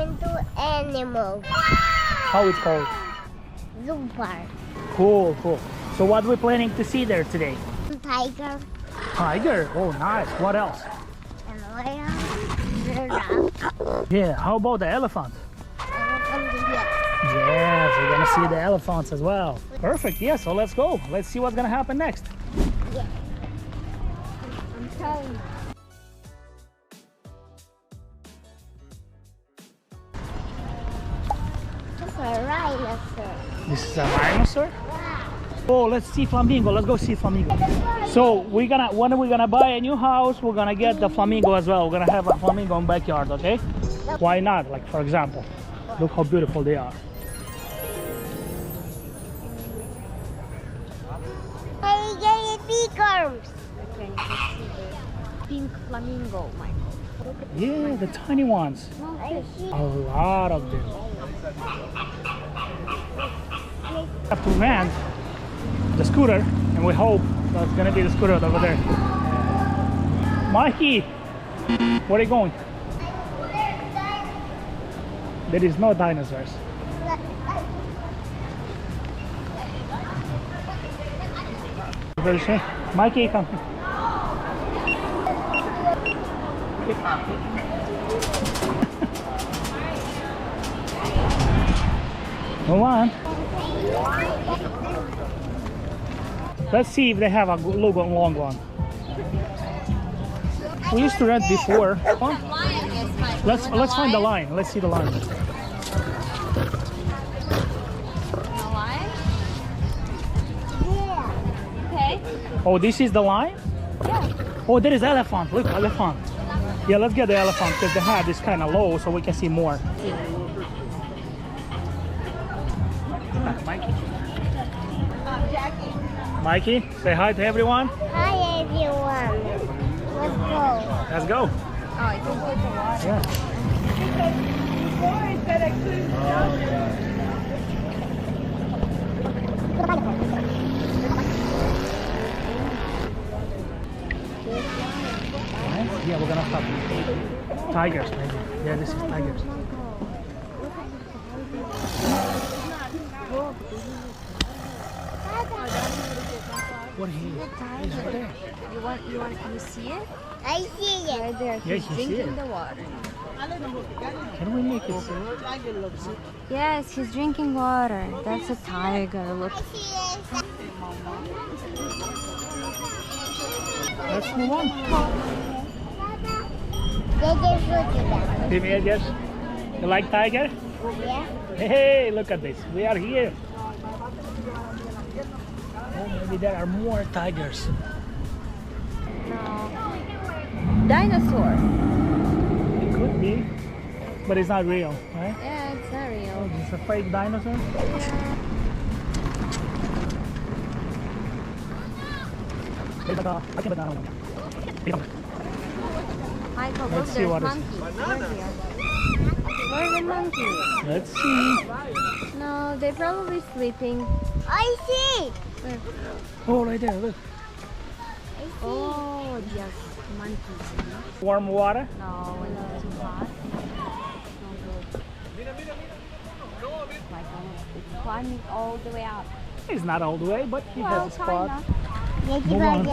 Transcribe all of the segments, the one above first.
going to animals. How it's called? Zoo park. Cool, cool. So what are we planning to see there today? Tiger. Tiger. Oh, nice. What else? And lion. Giraffe. Yeah. How about the elephant? Elephant, yes. Yes, we're gonna see the elephants as well. Perfect. Yeah. So let's go. Let's see what's gonna happen next. Yes. I'm telling you. It's a rhinoceros. This is a rhinoceros. Oh, let's see flamingo. Let's go see flamingo. So when we're gonna buy a new house, we're gonna get the flamingo as well. We're gonna have a flamingo in backyard, okay? Why not? Like for example, look how beautiful they are. Hey, get big arms. Okay, let's see the pink flamingo, Michael. Yeah, the tiny ones. I see. A lot of them. Have to rent the scooter, and we hope that's gonna be the scooter over there. Mikey, where are you going? There is no dinosaurs. Very sure. Mikey, come. Go on. Let's see if they have a long one. We used to rent before. Huh? Let's find the line. Let's see the line. The lion? Yeah. Okay. Oh, this is the line? Yeah. Oh, there is elephant. Look, elephant. Yeah, let's get the elephant because the head is kind of low so we can see more. Mikey. Mikey, say hi to everyone. Hi, everyone. Let's go. Let's go. Oh, I think with the water. Yeah. Yeah, we're gonna stop. Tigers, maybe. Yeah, this is tigers. What is he? He's right there. You see it? I see it. Right there. Yeah, He's you see drinking it. the water. Can we make it see? Yes, he's drinking water. That's a tiger. Look. I see it. Let's move on. They give food to them. Teenagers, you like tiger? Yeah. Hey, look at this. We are here. Oh, maybe there are more tigers. No. Dinosaur. It could be, but it's not real, right? Yeah, it's not Oh, real. it's a fake dinosaur. Michael, Let's look, see there's what is- monkeys. Where's the monkeys? Let's see. No, they're probably sleeping. I see. Where? Oh, right there, look. I see. Oh, yes, monkeys. Warm water. No, it's too hot. No good. Michael, it's climbing all the way up. It's not all the way, but he Well, has a spot. Yeah, Move on.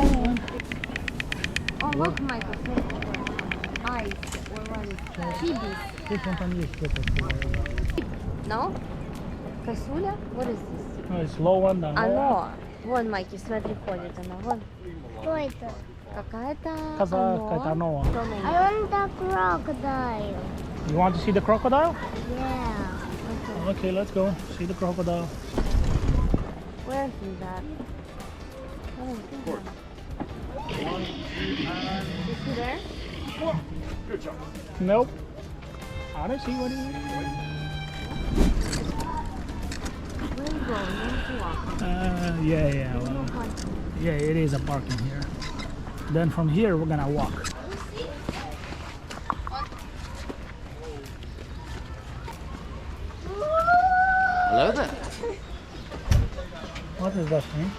Oh, look, Michael, ice. Or what is it? Chibis. This one там есть что-то. No? Косуля? What is this? Ну, it's low one, да. Оно. Вон, Майки, смотри, ходит она. Вон. Что это? Какая-то Коза, оно. какая-то оно. I want the crocodile. You want to see the crocodile? Yeah. Okay, let's go. See the crocodile. Where is that? Oh, is he there? Nope. I don't see what he is. Where are you going? Where's the walk? Yeah. Well, yeah, it is a parking here. Then from here we're gonna walk. Hello there. What is that thing?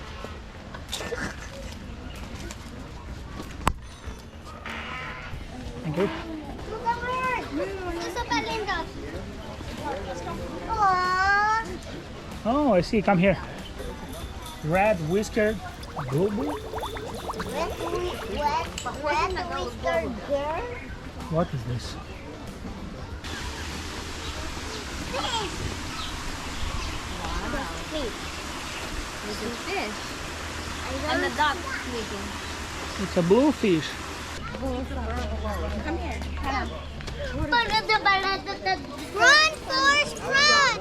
Thank you. Look at her. Look at Belinda. Oh, I see. Come here. Red whiskered boo boo. Red whiskered girl. What is this? Fish. This is fish. And the duck sleeping. It's a bluefish. Come here. Come. Run, Forrest, run!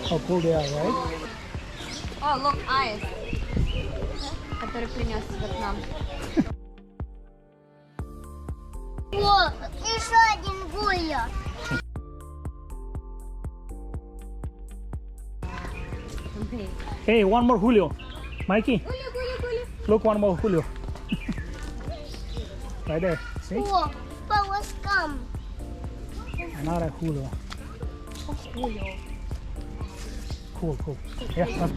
How cool they are, right? Oh, look, eyes. Который принес в Вьетнам. О, еще один гуля. Hey, one more Julio. Mikey, look, one more Julio. Right there. See? О, полоскам. Another Julio. Cool, cool. Yeah.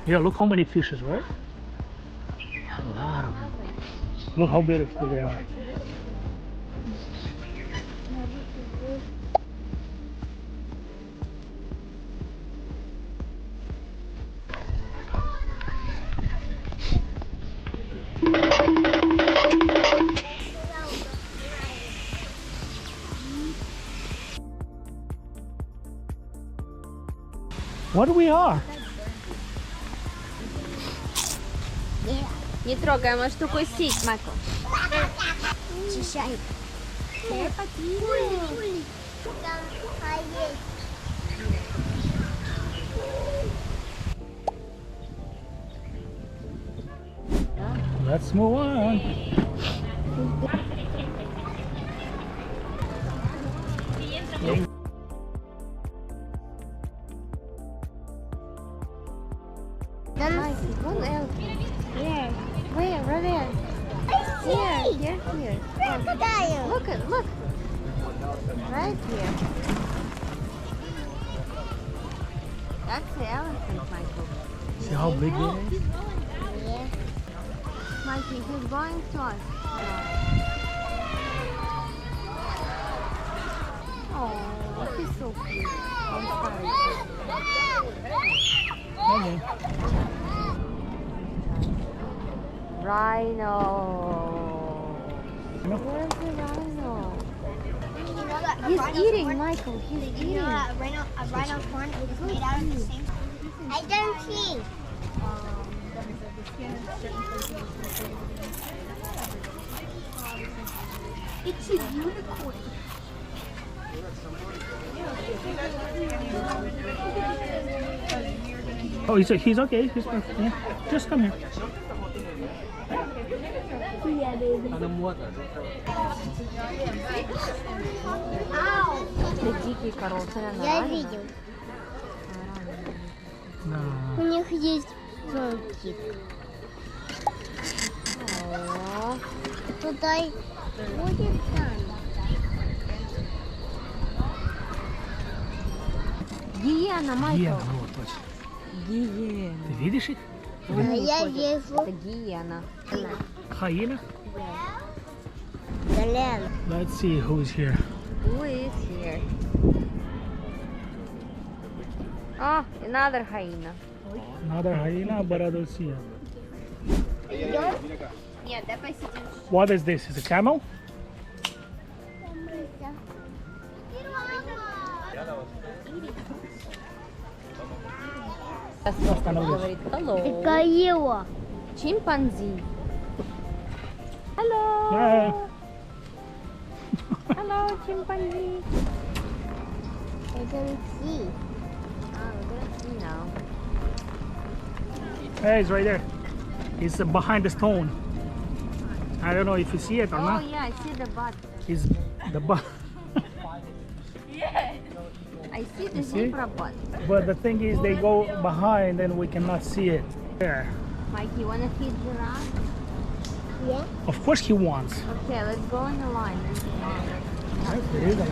Yeah, look how many fishes, right? A lot of them. Look how beautiful they are. What we are? Не трогай, может укусить, Майкл. Чищай. Гули. Там есть. Let's move on. Вон elephant. Where? Right there. Here. Crocodile. Look. Right here. That's the elephant, Michael. See how big it is? Yeah. Mikey, he's going to us. Oh, he's so cute. I'm sorry. Okay. Rhino. No. Where's the rhino? You know that He's eating, Michael. He's eating. You know that a rhino's horn is made out of the same. I don't see. It's a unicorn. Oh, he's okay. He's perfect. Yeah. Just come here. Yeah, baby. Ow! Это дикий король. Я видел. No. У них есть зонтик. О, Туда и будет там. гиена, Майкл. Гиена, вот точно. Гиена. Ты видишь их? А я вижу. Это гиена. Hyena? Галян. Let's see who's here. Who is here? Oh, another hyena. Another hyena, but I don't see him. Идем? Нет, дай посидим. What is this? Is it a camel? Сейчас Остановлюсь. говорит hello. Каила. Чимпанзи. Hello. Yeah. Hello, chimpanzee. I don't see. Ah, we're gonna see now. Hey, it's right there. It's behind the stone. I don't know if you see it or Oh not. yeah, I see the butt. It's the butt. I see the see? zebra butt. But the thing is, they go behind and we cannot see it. There. Mikey, wanna feed giraffe? Yeah. Of course he wants. Okay, let's go in the line. Right, there is a line.